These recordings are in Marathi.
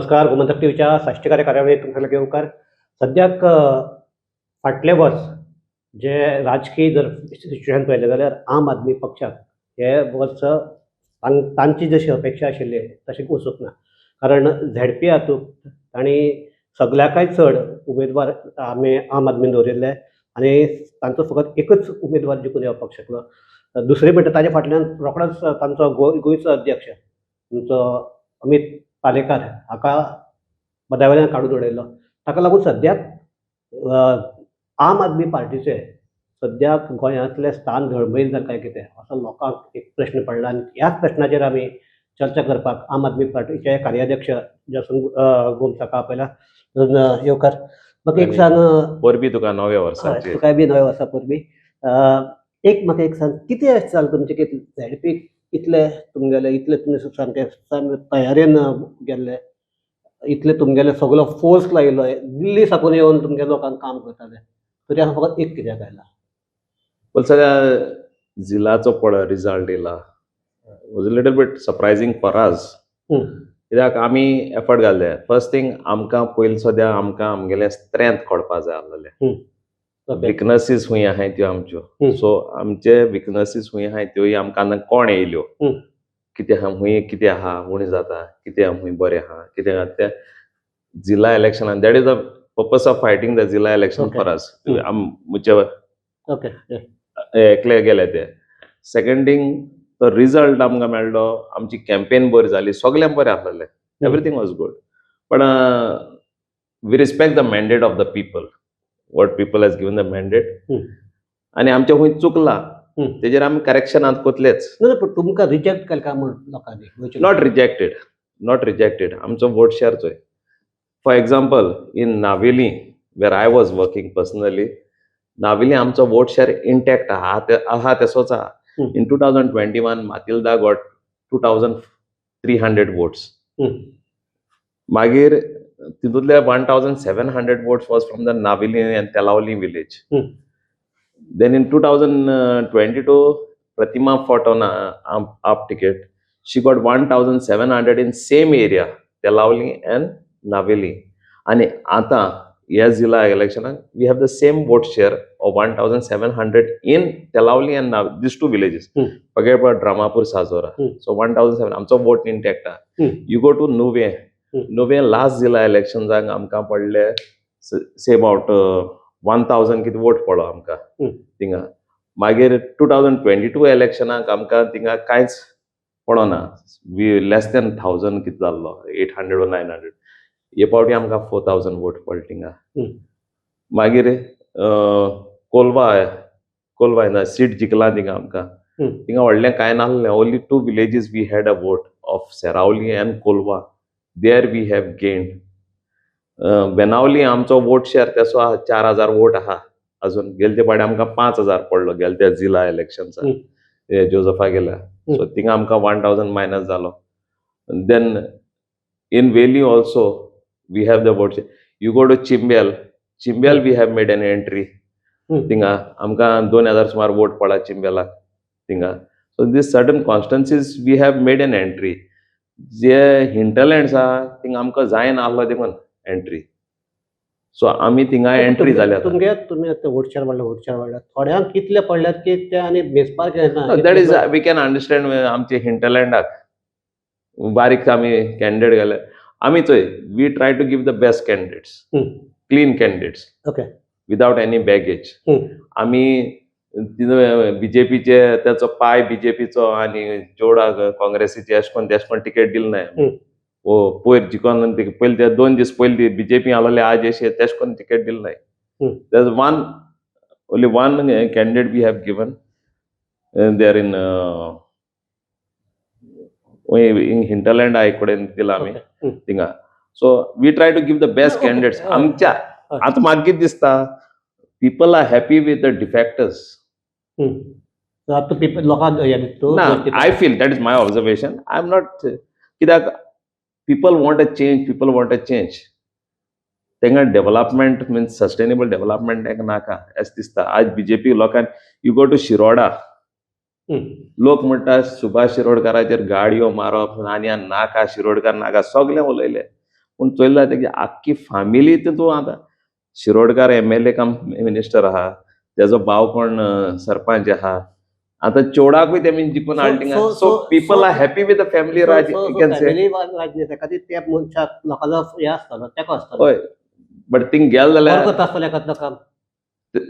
नमस्कार. गोमंतक टीव्हीच्या साष्टकारी कार्यावळीत तुमच्याकडे येवकार. सद्याक फाटले वर्स जे राजकीय जर सिच्युएशन पळयलें जाल्यार आम आदमी पक्षाक हे वर्स तांची जशी अपेक्षा आशिल्ली तशी वचूंक ना. कारण झेडपी हातूंत तांणी सगल्याकाय चड उमेदवार आम आदमीन दवरिल्ले आनी तांचो फकत एकच उमेदवार जिखून येवपाक शकलो. दुसरे म्हणटा ताचे फाटल्यान रोखडोच तांचो गोंयचो अध्यक्ष तुमचो अमित पालेकार हाका पदावेल्यान काडून उडयलो. ताका लागून सद्याक आम आदमी पार्टीचे सद्याक गोंयांतलें स्थान धळमळीत जालें काय कितें असो लोकांक एक प्रश्न पडला आनी ह्याच प्रश्नाचेर आमी चर्चा करपाक आम आदमी पार्टीचे कार्याध्यक्ष जसन गोमतका आपयला. येवकार, म्हाका एक सांग. परबी तुका नव्या वर्साचे तुका बी नव्या वर्सा परबीं म्हाका एक सांग, कितें जालें तुमचें की झेडपीक इतले तुमगेले इतले तुमी सामके तयारेन गेल्ले, इतले तुमगेले सगळो फोर्स लायिल्लो दिल्ली साकून येवन तुमगे लोकांक काम करताले, तरी हांव फकत एक कित्याक आयला? पण सगळ्या जिल्लाचो पळय रिजल्ट येयला, was a little bit surprising for us. कित्याक आमी एफर्ट घाल्ले. फर्स्ट थिंग आमकां पयलीं सद्या आमकां आमगेलें स्ट्रेंथ कळपा जाय आसलेलें. विकनसीस खूंय आहाय त्यो आमच्यो. सो आमचे विकनसीस खूंय आहाय त्योय आमकां कोण येयल्यो, कितें आहा खूंय कितें आहा उणी जाता, कितें आहा खूंय बरें आहा, कितें आहा तें जिल्ला इलेक्शनान. That is the purpose of fighting the zilla election for us. म्हजे एकले गेले ते. सेकंड थिंग तो रिजल्ट आमकां मेळ्ळो, आमची कॅम्पेन बरी जाली, सगळें बरें आसलेलें, एवरीथींग वॉज गुड. पण we respect the mandate of the people, what people has given the mandate. आनी आमच्या खूंय चुकलां तेजेर आमी करेक्शनांत कोतलेच. पूण तुमकां रिजेक्ट केलें काय म्हण लोकांनी? Not rejected. आमचो वोट शेअर चोय. For example in Navelim where I was working personally, Navelim आमचो वोट शेअर इंटॅक्ट आहा तसोच आहा. In 2021, Matilda got 2,300 votes. Magir, तितूंतले 1,700 votes was from the Navili and Telavli village. Then in 2022, Pratima fought on up ticket. She got 1,700 in same area, Telavli and Navili. And ata yes zilla election we have the same vote share of 1,700 in Telavli and these two villages. Forget about Dramapur, Sazora. So 1,700 amcho vote intact. You go to Nuve last zilla elections amka padle say about 1,000 kit vote palo amka tinga. Magir 2022 election amka tinga kains padona, we less than 1,000 kit jallo, 800 or 900. हे पावटी आमकां 4,000 वोट पडले थिंगा. मागीर कोलवा ना सीट जिखला थिंगा आमकां. थिंगा व्हडलें कांय नासलें. Only 2 villages we had a vote of Seraulim and Colva. There we have gained. Benaulim आमचो वोट शेअर तेसो आहा 4,000 वोट आहा अजून. गेले पावटी आमकां 5,000 पडलो गेले त्या जिल्ला इलेक्शन्साक जोझफा गेल्या. सो थिंगा आमकां 1,000 मायनस जालो. Then in Valley also we have the vote. You go to Chimbel we have made an entry. Tinga amka 2,000 sumar vote pada Chimbela tinga. So these certain constituencies we have made an entry. Je hinterlands tinga amka zayn ahlo dekon entry. So आमी थिंगा एंट्री जाल्या. तुम्ही आता वोट शेअर वाडला थोड्यांक कितले पडल्यात की ते आनी मेजपाक येना. That is we can understand. आमचे हिंटरलँडाक बारीक आमी कॅन्डिडेट गेले. आमी चोय we try to give the best candidates, clean candidates, without any baggage. आमी बीजेपीचे त्याचो पाय बीजेपीचो आनी जोडा काँग्रेसीचे अशें कोन्न तिकेट दिली नाय. पयर जिकोन पयली ते 2 दीस पयली बीजेपी आसलोले आज अशें तेश कोन्न तिकेट दिली नाय. There is only one candidate we have given. There in hinterland आयकडेन दिला आमी थिंगा. So we try to give the best candidates. आमच्या आतां म्हाका कितें दिसता, people are happy with the defectors. I feel that is my observation. I am not. कित्याक पीपल वॉन्ट अ चेंज. तेंगा डेव्हलपमेंट मीन्स सस्टेनेबल डेव्हलपमेंट तांकां नाका अशें दिसता. आज बीजेपी लोकांन यू गो टू शिरोडा, लोक म्हणटा सुभाष शिरोडकराचेर गाडयो मारप आनी नाका, शिरोडकर नाका, सगळे उलयले. पूण चोयला तेजी आख्खी फॅमिली तितून आतां शिरोडकार MLA कम मिनिस्टर आहा, तेजो भाव कोण सरपंच आहा. आतां चेवडाकूय तेमी जिखून हाडला थिंगा. So people are happy with the family raj, you can say. Family राजनीती खातीर त्या मनशाक लोकांचो हे आसतलो, तेको आसतलो, हय, बट थिंग गेल जाल्यार बरो करता आसतलो एखादो काम.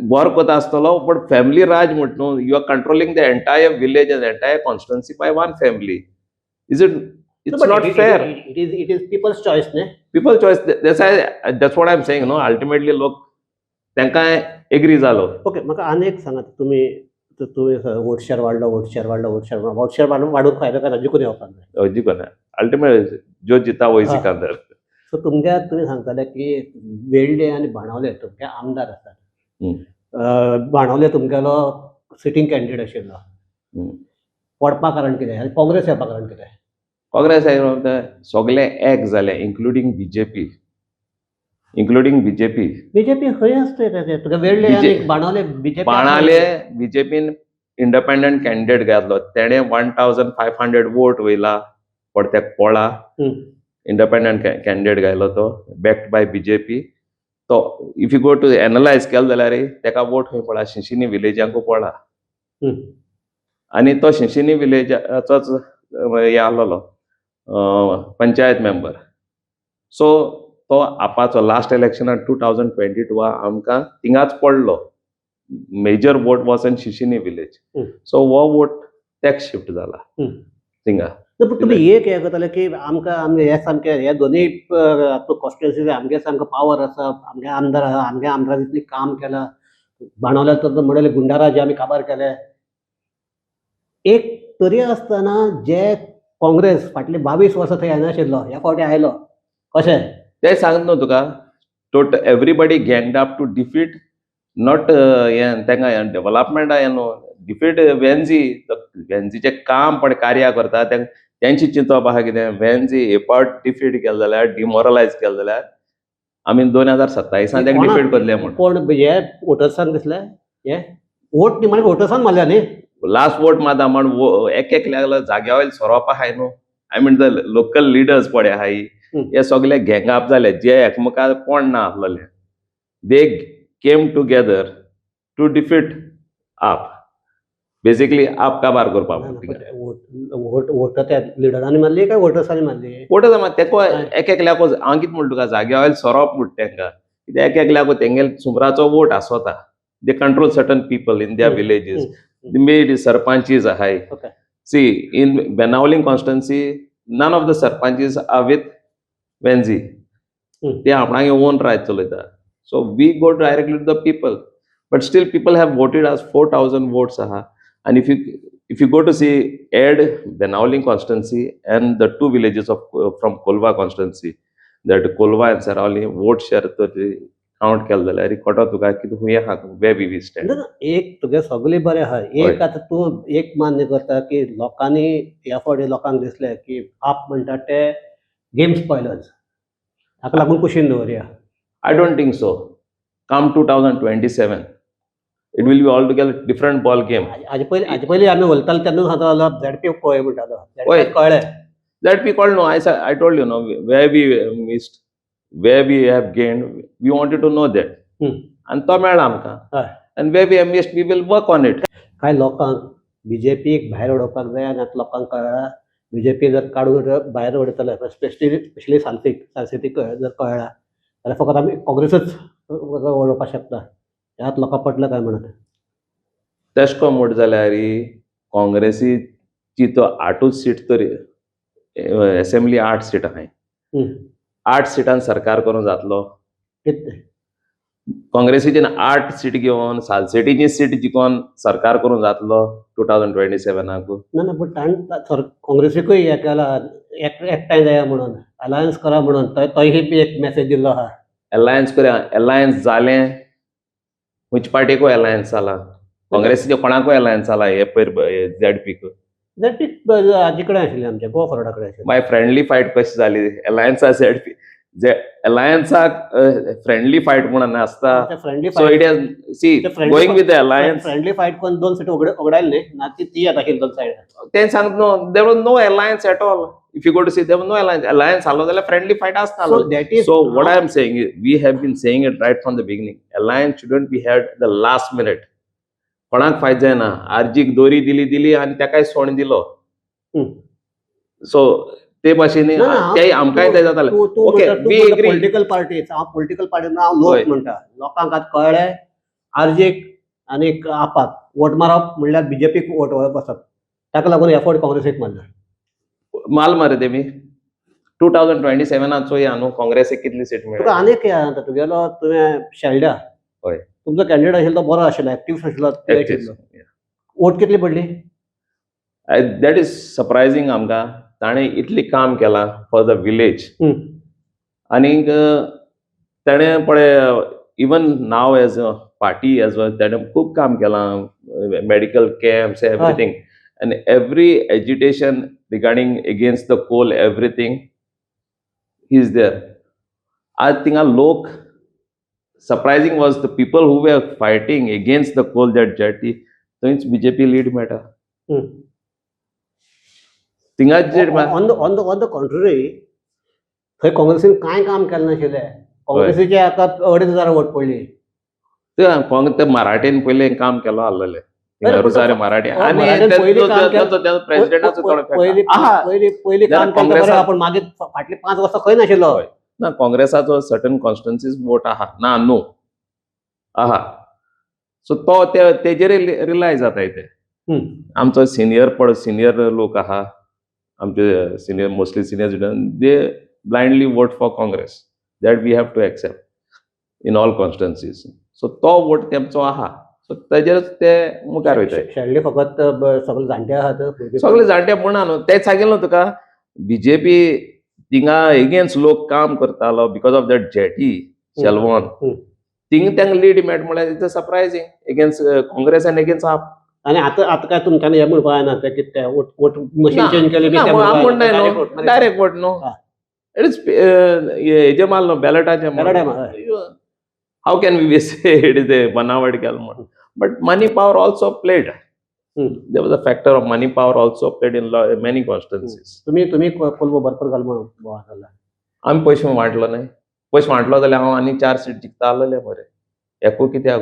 बरो कोता आसतलो, बट फॅमिली राज म्हट न्हू, you are controlling the entire village and entire constituency by one family. Is it? It's not fair. It is people's choice, ne? People choice. That's what I'm saying. No, ultimately, लोक तांकां एग्री जालो. ओके, म्हाका आनी एक सांगात, तुम्ही वोट शेअर वाडून फायदो काय जिखून येवपाक जाय. जिखून अल्टिमेट जो जिता वय सिकंदर. सो तुमी सांगताले की वेळ्ळे आनी बाणावले तुमचे आमदार आसात. बाणावले तुमगेलो सिटींग कॅन्डिडेट आशिल्लो. पडपा कारण कितें आनी काँग्रेस येवपा कारण कितें? काँग्रेस सगळे एक जाले, इन्क्लुडींग बीजेपी. बीजेपी खंय आसता तुका वेळ्ळे आनी बाणावले बाणाले बीजेपीन इंडिपेंडंट कॅन्डिडेट घातलो. तेणे 1500 वोट वयला पडत्याक पोळा. इंडिपेंडंट कॅन्डिडेट घायलो तो, बॅक्ड बाय बीजेपी. तो if you go to analyse केलो जाल्यार तेका वोट खंय पडला, शिंशिनी विलेजांकू पडला. आनी तो शिंशिनी विलेजाचोच हे आसलोलो पंचायत मेंबर. सो तो आपाचो लास्ट इलेक्शनान 2022 आमकां थिंगाच पडलो. मेजर वोट वॉज इन शिंशिनी विलेज. सो हो वोट तेक शिफ्ट जाला थिंगा. तुमी एक हे करतले की आमगे हे सामके हे दोनूय कॉन्स्टिट्युएन्सी आमगे सामको पावर आसा, आमगे आमदार आहा, आमगे आमदारान इतली काम केलां, बाणावल्या तर म्हणले गुंडाराज आमी काबार केले. एक तरी आसतना जे काँग्रेस फाटली 22 वर्सां थंय येनाशिल्लो, ह्या फावटी आयलो, कशें ते सांगत न्हू तुका. Total everybody ganged up to defeat not तांकां डेव्हलपमेंट आहे न्हू, डिफीट वेन्झीचें काम पण कार्य करता तेंची चिंतप आहा कितें. वेन्झी हे पावट डिफीट केलें जाल्यार, डिमोरलायज केलें जाल्यार आमी 2027 तांकां डिफीट करले म्हूण. कोण हे वोटर्सांक दिसले, हे वोट न्ही म्हणजे वोटर्सान मारल्या न्ही. लास्ट वोट मारता म्हण एक जाग्या वयले सोरोप आहाय न्हू. I mean the local leaders पळय आहाय, हे सगळे गँग अप जाले, जे एकमेका कोण ना आसलेले. दे केम टुगेदर टू डिफीट आप. बेसिकली आप काबार करपाक. वोट त्या लिडरांनी मारली काय वोटर्सांनी मारली? वोटर्स तेको एकल्याको हांव कितें म्हणटा तुका, जाग्या वयले सोरोप म्हणटा तांकां. कित्याक एकल्याको तेंगेले सुमराचो वोट आसोता. They control certain people in their villages. Made sarpanches are high. Okay. See, in Benauling constituency, none of the sarpanches are with Venzi. They are applying their own right. So we go directly to the people. But still people have voted us 4,000 votes. And if you go to see add Benauling constituency and the two villages from Kolva constituency, that Kolva and Sarauli vote share to count केलें जाल्यार कोटो तुका कितें खूंय आहा वे वी स्टँड. एक तुगे सगळें बरें आहा. एक आतां तूं एक मान्य करता की लोकांनी ह्या फावटी लोकांक दिसलें की आप म्हणटा ते गेम स्पॉयलर्स, हाका लागून कुशीन दवरया. I don't think so. Come 2027 it will be altogether different ball game. हाजे पयलीं आमी उलयताले तेन्ना सांगतालो झेडपी पळय म्हणटालो. कळ्ळें. झेडपी कळ्ळें न्हू. I told you no way we missed, where we have gained, we wanted to know that. And to मेळ्ळा आमकां. And where we have missed, we will work on it. कांय लोकांक बीजेपीक भायर उडोवपाक जाय आनी आतां लोकांक कळ्ळा बीजेपी जर काडून भायर उडयतले, स्पेशली सालसेतीक जर कळ्ळा जाल्यार फकत आमी काँग्रेसच उडोवपाक शकता. ह्यात लोकांक पटलं काय म्हणत. तशें को म्हणट जाल्यार काँग्रेसीची तो 8 सीट तरी असेंब्ली 8 सीट आहाय. 8 सीटान सरकार करूं जातलो. काँग्रेसीचे 8 सीट घेवन सालसेटीची सीट जिखोन सरकार करूं जातलो 2027. ना बट काँग्रेसीकूय हे केला एकठांय जाया म्हणून, अलायन्स करा म्हणून, तोय बी एक मेसेज दिल्लो आहा. अलायन्स करूया. अलायन्स जालें, खंयच्या पार्टीकूय अलायन्स जाला, काँग्रेसीच्या कोणाकूय अलायन्स जाला. हे पयर झेडपीक हाजे कडेन आशिल्लें, आमच्या गोवा फॉरवर्डा कडेन आशिल्लें. माय फ्रेंडली फायट कशी जाली अलायन्सा झेडपी. अलायन्साक फ्रेंडली फायट म्हणून आसता. So it has see going with the alliance. Friendly fight कोण 2 सीट उगडायले न्ही ना, ती आतां आशिल्ली 2 सायड. ते सांगत no there was no alliance at all. If you go to see, there was no alliance. Alliance आलो जाल्यार friendly fight आसता. So that is So what I am saying is, we have been saying it right from the beginning. Alliance shouldn't be had the last minute. कोणाक फायद जायना. आरजीक दोरी दिली आणि ताकाय सोण दिलो. हम्म. So ते भाशेन तेय आमकांय ते जाताले. Okay, we agree. Political party political party हांव होय. लोक म्हणटा लोकांक आतां कळ्ळें आरजेक आनी आपाक वोट मारप म्हणल्यार बीजेपीक वोट बसप ताका लागून एफोर्ड काँग्रेसीक मारला. माल मरे तेमी 2027 चोया न्हू काँग्रेसीक कितली सीट तुका मेळ्ळ्या. आनीक हें जाता तुगेलो तुवें शेल्ड्या होय. तुमचो कॅन्डिडेट आशिल्लो तो बरो आशिल्लो एक्टिव्ह आशिल्लो वोट कितली पडली. दॅट इज सरप्रायझींग आमकां. ताणें इतली काम केलां फॉर द विलेज. आनीक ताणें पळय even now as a party as well ताणें खूब काम केलां medical camps everything and every agitation regarding against the coal everything he is there. I think a lok surprising was the people who were fighting against the coal that jetty things BJP lead matter. Tinga on the contrary थंय काँग्रेसीन कांय काम केलें नाशिल्लें. काँग्रेसीचे आतां 2,500 वोट पडली. ते मराठीन पयलें काम केलो आसलेलें. रुसारे मराठी आणि प्रेसिडेंटाचो पयलीं काम केलें बरें आपूण मागीर फाटलीं 5 वर्सां खंय नाशिल्लो. ना काँग्रेसाचो सर्टन कॉन्स्टिट्युएन्सीज वोट आहा ना न्हू आहा. सो तो तेजेर रिलाय जाता इथे. आमचो सिनियर लोक आहा आमचे senior mostly senior citizen they blindly vote for Congress that we have to accept in all constituencies. So तो वोट तेंचो आहा. सो तेजेरच ते मुखार वयताय. शेल्डे फकत सगळे जाणटे आहात. सगळे जाणटे म्हणा न्हू तेच सांगिल्लो तुका बीजेपी थिंगा एगेन्स्ट लोक काम करतालो बिकॉज ऑफ दॅट जेटी शेल्वॉन थिंग तांकां लीड मेळट म्हळ्यार it's surprising against Congress and against AAP. आनी आतां काय तुमच्यान हें म्हणपा जायना ते कितें वोट मशीन चेंज केली डायरेक्ट वोट न्हू. इट इज हेजे माल न्हू बॅलटाचे how can we say it is a बनावट केलो म्हणून. But money power also played. There was a factor of money power also played in many constituencies. तुम्ही कोल्बो भरपूर घाल म्हणून आम्ही पयशे वांटलो नाही. पयशे वांटलो जाल्यार हांव आनी 4 सीट जिखता आसलेले मरे. एकू कित्याक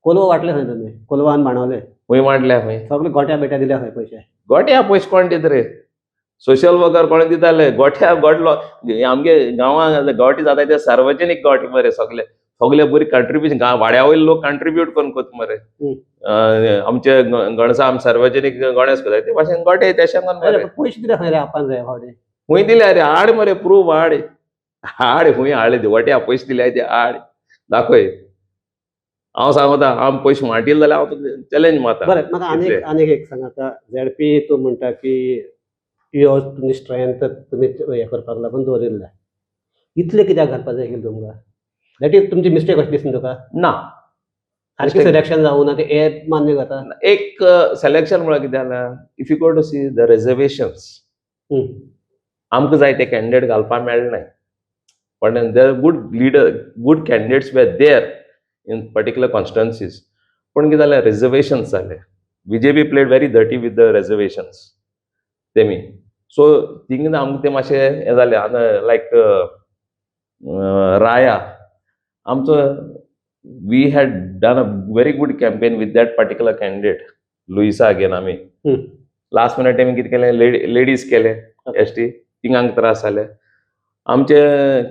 कोल्बो वाटले खंय तुमी कोल्बान बाणवले खंय वांटल्या खंय सगळे गोट्या बेट्या दिल्या खंय पयशे. गोट्या पयशे कोण दित रे. सोशल वर्कर कोण दिताले गोठ्या गोडलो आमगे गांवांत गांवठी जाता ते सार्वजनीक गांवठी मरे सगळे बरी कंट्रीब्युशन वाड्या वयले लोक कंट्रीब्यूट करून कोत मरे. आमचे गणसा आमी सार्वजनीक गणेश करता ते भाशेन गोटे तेशें करून पयशे दिले खंय रे आपान जाय फावटी खंय दिले रे. हाड मरे प्रूफ हाड खंय हाडले गोट्या पयशे दिले ते हाड दाखय. हांव सांगता हांव पयशे वांटिले जाल्यार हांव चॅलेंज मारता. बरें म्हाका आनीक एक सांग आतां झेडपी तूं म्हणटा की यो तुमी स्ट्रेंथ तुमी हें करपाक लागून दवरिल्ले इतले कित्याक घालपाक जाय आशिल्लें तुमकां. दॅट इज तुमची मिस्टेक अशी दिसता तुका. ना सारकें सिलेक्शन जावं ना ते मान्य जाता. एक सिलेक्शन म्हळ्यार कितें जालां if you go to see the reservations आमकां जाय ते कॅन्डिडेट घालपाक मेळनाय. पण there good candidates were there in particular constituencies. पूण कितें जालें रिजर्वेशन्स जाले. BJP played very dirty with the reservations तेमी. सो थिंग आमकां ते मातशें हें जालें लायक राया आमचो we had done a very good campaign with that particular candidate Luisa again आमी. लास्ट मिनट तेमी कितें केलें लेडीज केले एसटी तिंगांक त्रास जाले. आमचे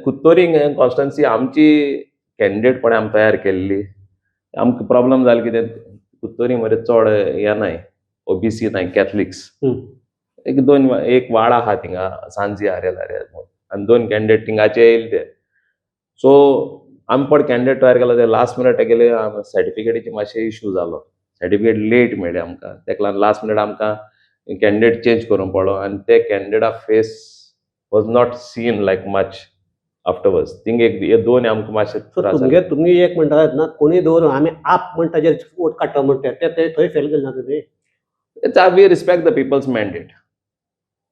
कुत्तोरी कॉन्स्टिट्युएन्सी आमची कॅन्डिडेट पण आमी तयार केल्ली. आमकां प्रॉब्लम जालो कितें कुत्तोरी मरे चड हें नाय ओबीसी नाय कॅथलिक्स. एक वाड आहा थिंगा सांजी आरेल आनी 2 कॅन्डिडेट थिंगाचे येयले ते. सो आमी पण कॅन्डिडेट तयार केलो ते लास्ट मिनट गेले सर्टिफिकेटीचे मातशे इश्यू जालो. सर्टिफिकेट लेट मेळ्ळे आमकां तेका लागून लास्ट मिनट आमकां कॅन्डिडेट चेंज करूंक पडलो आनी ते कॅन्डिडेटा face was not seen like much afterwards. Thing एक 2 आमकां मातशे तुमी एक म्हणटा ना कोणी दवरून आमी आप म्हणटा ताजेर वोट काडटा म्हणटा ते थंय फेल केले ना तुमी. We respect the people's mandate.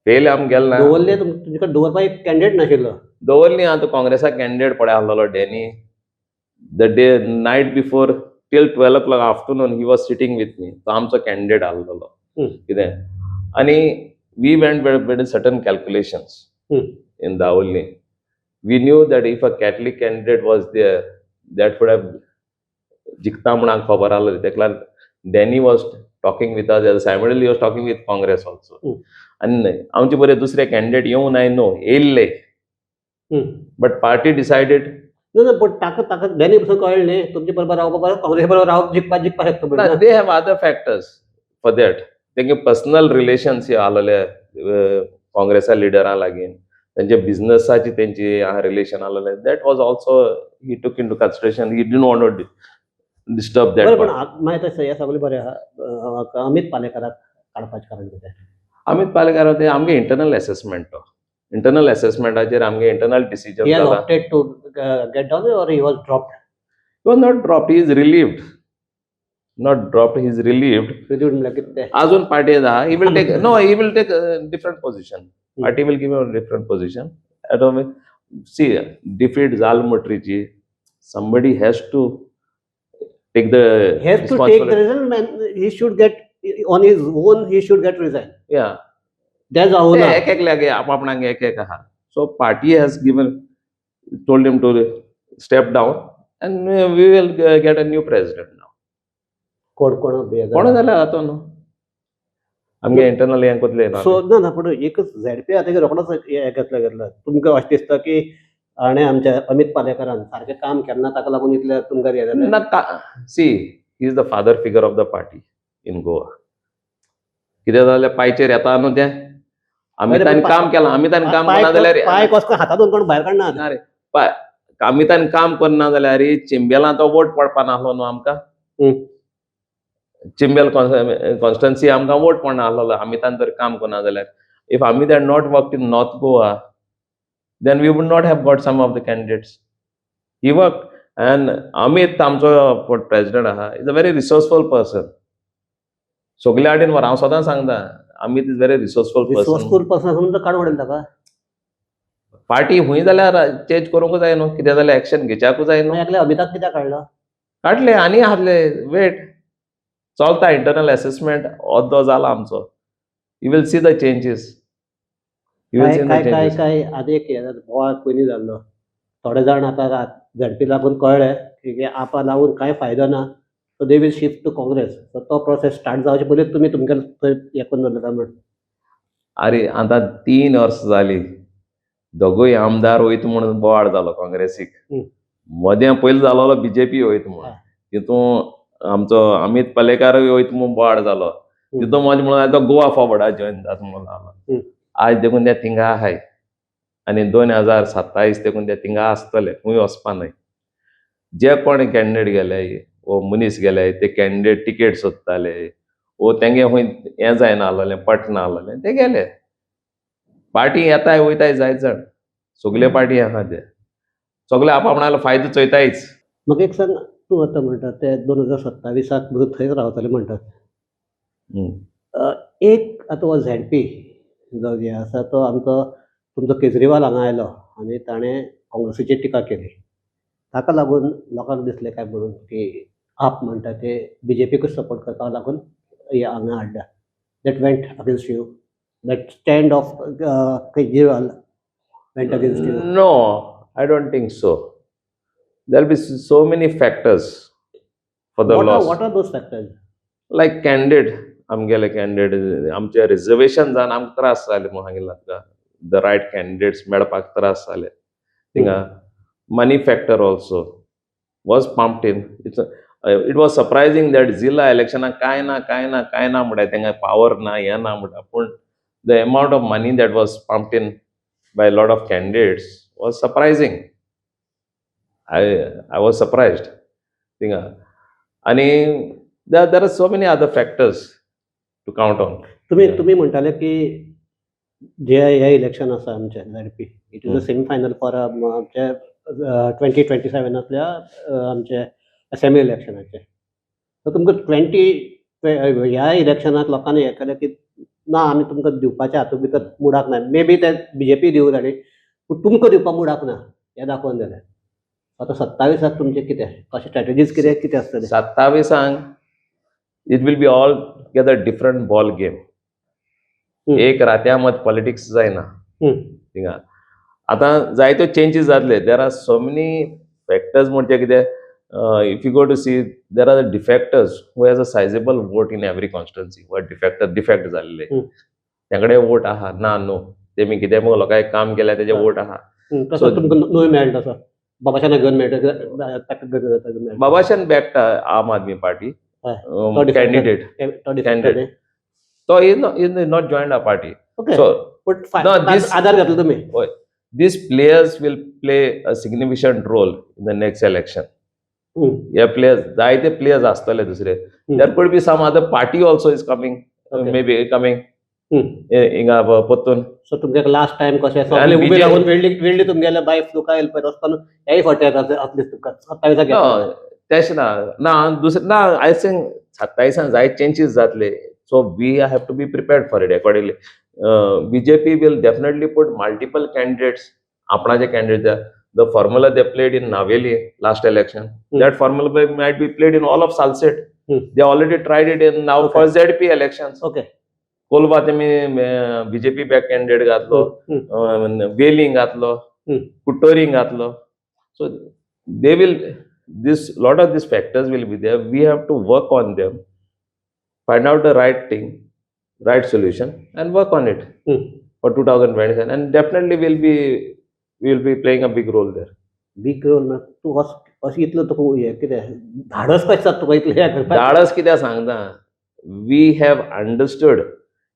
Fail आमी गेले ना. दवरले तुजे कडेन दवरपाक एक कॅन्डिडेट नाशिल्लो. दवरली आतां काँग्रेसाक कॅन्डिडेट पळय आसलेलो Danny the day night before till 12 o'clock afternoon he was sitting with me. तो आमचो कॅन्डिडेट आसलेलो कितें. आनी we went with certain calculations Hmm. in Davolni. We knew that if a Catholic candidate was there, that would have जिखता म्हणून खबर आलं तेका Danny was talking with us, simultaneously he was talking with Congress also. Hmm. आणि आमचे बरे दुसरे कॅन्डिडेट येऊ नाही नो येयल्ले बट पार्टी डिसायडेड ना पण ताका डॅनी पसून कळ्ळें न्ही तुमचे बरोबर रावपाक काँग्रेस बरोबर रावप जिखपा शकता म्हणून. They have other factors for that तेंगे पर्सनल रिलेशन्स आलेले काँग्रेसा लिडरां लागीं त्यांचे बिझनेसाची त्यांची रिलेशन आलेले that was also he took in to consideration he didn't want to disturb बरें दॅट. पण मागीर तशें हें सगळें बरें आहा अमित पालेकराक काडपाचें कारण कितें? अमित पालेकार ते आमगे इंटरनल असेसमेंट तो इंटरनल असेसमेंटाचेर आमगे इंटरनल डिसिजन He has जाला. opted to get down or he was dropped? He was not dropped, he is relieved. Not dropped, he is relieved. Relieved म्हणल्यार कितें तें? अजून पार्टी आहा, he will take no, he will take a different position. Party will give him a different position. I don't mean, see, defeat जाल म्हणटरीची somebody has to take the He has to take the resign and he should get on his own he should get resign. Yeah. That's how ते एक एक लागे आपणांगे एक एक आहा. So party has told him to step down and we will get a new president now. कोण कोण जाल्यार जाता न्हू आमगे इंटरनल हें कोतलें ना. सो ना पूण एकच झेडपी आतां तेगे रोखडोच हें घेतला तुमकां अशें दिसता की हाणें आमच्या अमित पालेकरान सारकें काम केन्ना ताका लागून इतलें तुमकां हें जालें? See he is the father figure of the party in Goa. कितें जाल्यार पायचेर येता न्हू तें अमितान काम केलां अमितान काम करना जाल्यार पाय कसो हातांत कोण भायर काडना. ना रे पाय अमितान काम करना जाल्यार चिंबेलां तो वोट पडपा नासलो न्हू आमकां. चिंबेल कॉन्स्टिट्युएन्सी आमकां वोट पडना आसलो अमितान जर काम करना जाल्यार. If Amit had not worked in north Goa then we would not have got some of the candidates. He worked and Amit आमचो president आहा is a very resourceful person. सगल्या वाटेन वर हांव सदां सांगता Amit is very resourceful person. Resourceful person काडून उडयलें ताका. पार्टी हुंय जाल्यार चेंज करूंक जाय न्हू कितें जाल्यार एक्शन घेवच्याकूच जाय न्हू. एकल्या अमिताक कित्याक काडलो? काडले आनी आहले वेट चलता इंटरनल असेसमेंट अर्दो जाला आमचो. You will see the changes. काय आनी एक बोवाळ पयलीं जाल्लो थोडे जाण आतां झडपी लागून कळ्ळें की आपा लागून कांय फायदो ना so they will shift to Congress. So तो प्रोसेस स्टार्ट जावचे पयलीं तुमी तुमकां थंय हें करून दवरलें म्हण. अरे आतां 3 वर्सां जालीं दोगूय आमदार वयता म्हणून बोवाळ जालो काँग्रेसीक. मदें पयलीं जालोलो बीजेपी वयता म्हणून तितून आमचो अमित पालेकारूय वयता म्हणून बोवाळ जालो. तितून मदें म्हणून आतां गोवा फॉरवर्डा जॉयन जाता म्हणून जालो. आज देखून ते थिंगा आहाय आनी 2027 देखून ते थिंगा आसतले खूंय वचपा न्हय. जे कोण कॅन्डिडेट गेले वो मनीस गेले ते कॅन्डिडेट टिकेट सोदताले वो तेंगे खूंय हें जायना आसलेलें पटना आसलेलें ते गेले. पार्टी येताय वयताय जायत जाण सगले पार्टी आहा ते सगळे आपणालो फायदो चोयतायच. म्हाका एक सांग तूं आतां म्हणटा ते 2027 म्हणून थंयच रावतले म्हणटात. एक आतां हो झेडपी जो जे आसा तो आमचो तुमचो केजरीवाल हांगा आयलो आनी ताणें काँग्रेसीचेर टिका केली. ताका लागून लोकांक दिसलें काय म्हणून की आप म्हणटा ते बीजेपीकूच सपोर्ट करपाक लागून हांगा हाडला. That went against you. That stand of Kejriwal went against you. No, I don't think so. There'll be so many factors for the loss. What are those factors? Like candidate, आमगेले कॅन्डिडेट आमचे रिजर्वेशन जावन आमकां त्रास जाले म्हणून सांगिल्लें तुका. द रायट कॅन्डिडेट्स मेळपाक त्रास जाले थिंगा. Money factor also was pumped in. It was surprising that zilla इलेक्शनाक कांय ना म्हणटा तेंगा पावर ना हें ना म्हणटा पूण the amount of money that was pumped in by lot of candidates was surprising. I was surprised. थिंगा आनी there are so many other factors to count on. तुम्ही म्हणटाले की जे हे इलेक्शन आसा आमचे ZP it is a semi final for आमचे 2027 आमचे असेंब्ली इलेक्शनाचे. सो तुमकां ह्या इलेक्शनाक लोकांनी हें केलें की ना आमी तुमकां दिवपाचे हातूंत भितर मुडाक ना. मे बी ते बीजेपी दिवं जाणी पूण तुमकां दिवपाक मुडाक ना हें दाखोवन जालें. आतां 27 तुमचे कितें कशें स्ट्रॅटेजीज कितें आसतले? 27 it will be altogether different ball game. एक रात्या मत पॉलिटिक्स जायना हम्म. थिंगा आतां जायत्यो चेंजीस जातले there are so many factors म्हणजे कितें if you go to see there are defectors who has a sizeable vote in every constituency व डिफॅक्ट जाल्ले तेंकडे वोट आहा ना नो तेमी कितें मग लोकांक काम केल्या तेजे वोट आहा तसो तुमकां नोय मेळटा तसो बाबाशाना घेवन मेळटा ताका घेवन मेळटा बाबाशान बॅक्टा आम आदमी पार्टी कॅन्डिडेट कॅन्डिडेट तो is not joined a party okay so but No, this- आधार घातलो तुमी these players will play a significant role in the next election. Yeah, players, जायते players आसतले दुसरे. There could be some other party also is coming, Okay. maybe coming. हिंगा पोत्तून सो तुमगे लास्ट टाइम कशें आनी सगळे उबे BJP रावून वेळली तुमगेले बायफ तुका हेल्प करता आसतना हेय फावटी आसले तुमकां 27 No, तेश ना दुसरे ना आय थिंक 27 जाय चेंजीस जातले so we have to be prepared for it accordingly BJP will definitely put multiple candidates आपणाचे candidate the formula they played in Navelim last election that formula might be played in all of Salset. They already tried it in now for ZP elections. Okay Kolwa तेमी बीजेपी बॅक कॅन्डिडेट घातलो वेलिंग घातलो कुट्टोरींग घातलो so they will this lot of these factors will be there. We have to work on them, find out the right thing, right solution, and work on it for 2027. And definitely we will be playing a big role there. Big role ना तूं अशें इतलो तुका हें कितें धाडस कशें जाता तुका इतलें हें करपाक धाडस कित्याक सांगता वी हॅव अंडरस्टूड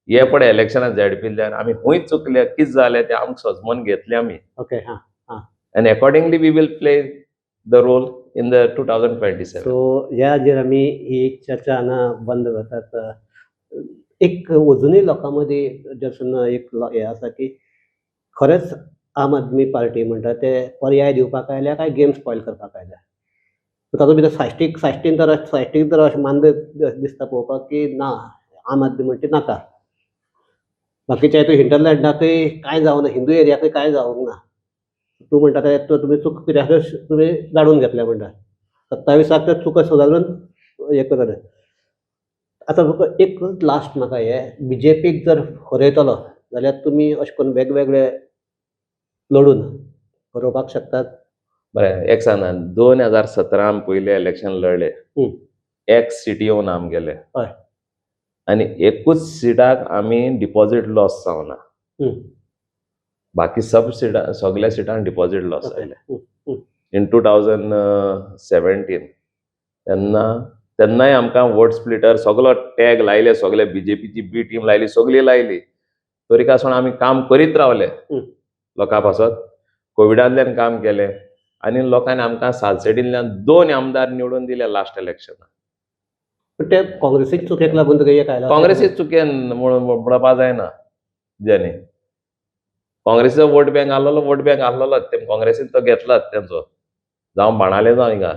हे पळय इलेक्शनाक झेडपिल्ल्यान आमी खूंय चुकले कितें जालें तें आमकां सजमोन घेतलें आमी ओके हां and accordingly we will play the role in the 2027. So ह्या हाजेर आमी ही चर्चा हांगा बंद करतात एक अजुनूय लोकां मदीं जसून एक हें आसा की खरेंच आम आदमी पार्टी म्हणटा ते पर्याय दिवपाक आयल्या काय गेम स्पॉयल करपाक आयल्या सो तातूंत भितर सायश्टीक तर अशें मानद दिसता पळोवपाक की ना आम आदमी म्हणटा ती नाका बाकीच्या हितून हिंटरलँडाकय कांय जावं ना हिंदू एरियाकय कांय जावंक ना तूं म्हणटा ते तुमी चूक कित्याक तुमी जाणून घेतल्या म्हणटा 27 ते चुको सुदारून हें करतले आतां तुका एक लास्ट म्हाका हें बीजेपीक जर हरयतलो जाल्यार तुमी अशें करून वेगवेगळे लढून बरोवपाक शकतात बरें एक सांगा 2017 पयलें इलेक्शन लढले एक सीट येवन आमगेले हय आनी एकूच सिटाक आमी डिपॉझिट लॉस जावना बाकी सब सिटां सगळ्या सिटांक डिपॉझिट लॉस जाले इन 2017 तेन्नाय आमकां वोट स्प्लिटर सगळो टॅग लायले सगळे बीजेपीची बी टीम लायली सगळी लायली तरी आसतना आमी काम करीत रावले लोकां पासत कोविडांतल्यान काम केलें आनी लोकांनी आमकां सालसेटींतल्यान 2 आमदार निवडून दिले लास्ट इलेक्शनाक पूण ते काँग्रेसीक चुकेक लागून तुका एक आयला काँग्रेसीच चुकेन म्हणपाक जायना जेनी काँग्रेसीचो वोट बँक आहलोलो ते काँग्रेसीन तो घेतलाच तेंचो जावं बाणाले जावं हिंगा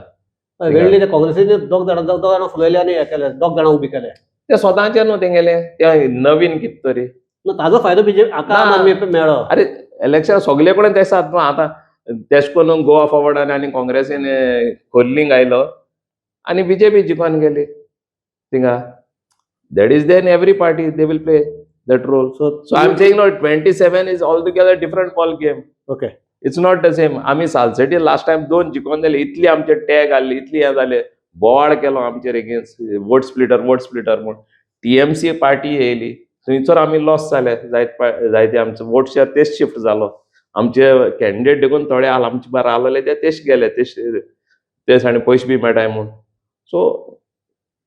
वेळली ते काँग्रेसीचे दोग जाणां फुलयले आनी हें केले दोग जाणां उबी केले ते स्वतांचे न्हू तेंगेले ते नवीन कितें तरी ताजो फायदो बीजेपी हाका आम आदमी मेळ्ळो अरे इलेक्शन सगळे कडेन तें आसात न्हू आतां तेश करून गोवा फॉरवर्डान आनी काँग्रेसीन खोल्लिंग आयलो आनी बीजेपी जिखोन गेली थिंगा that is there in every party they will play that role. So I'm saying no, 27 is altogether different ball game. Okay. It's not the same. आम्ही सालसेटी लास्ट टाइम 2 जिखोन दिले इतली आमचे टॅग आले इतली हे जाले बोवाळ केलो आमचेर अगेन्स्ट वोट स्प्लिटर म्हूण टीएमसी पार्टी येयली थंयसर आमी लॉस जाले जायते आमचो वोट शेअर तेच शिफ्ट जालो आमचे कॅन्डिडेट देखून थोडे आमचे बार आसलेले ते तेच गेले तेच आनी पयशे बी मेळटाय म्हूण so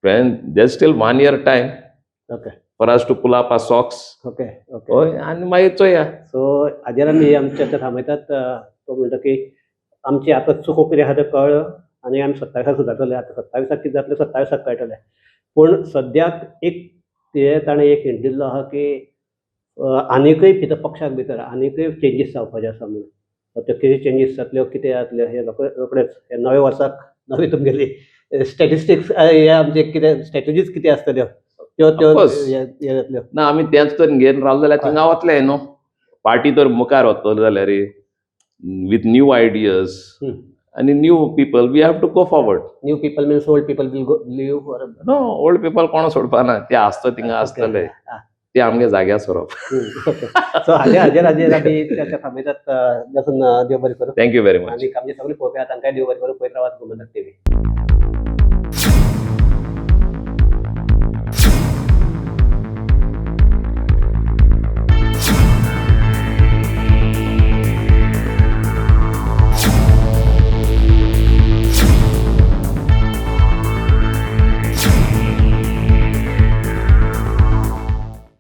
there steel 1 year time. Okay. For us to pull up our socks. Okay. होय आनी मागीर चोया सो हाजेर आमी आमची चर्चा थांबयतात तो म्हणटा की आमची आतां चुको कितें आहा तें कळ्ळो आनी आमी 27 सुदारतले आतां 27 कितें जातलें 27 कळटलें पूण सद्याक एक ताणें एक हिंट दिल्लो आहा की आनीकय भितर पक्षाक भितर आनीकय चेंजीस जावपाचे आसा म्हणून त्यो कितें चेंजीस जातल्यो कितें जातल्यो हे रोखडेच हे नव्या वर्साक नवी तुमगेली स्टॅटिस्टिक्स हे आमचे कितें स्ट्रॅटेजीज कितें आसतल्यो ना आमी तेंच तर घेवन रावले जाल्यार थिंगा वतले न्हू पार्टी तर मुखार वतलो जाल्यार विथ न्यू आयडियाज आनी new people we have to go forward new people means old people will leave no old people कोण सोडपाना ते आसता थिंगा आसतले ते आमगे जाग्यार सोरोप. ओके. सो हाजेर आमी त्या थांबयतात जसून देव बरें करूं. Thank you very much. आनी आमचे सगळे पळोवप्या तांकांय देव बरें करूं. पळयत रावात गोमंतक टीव्ही.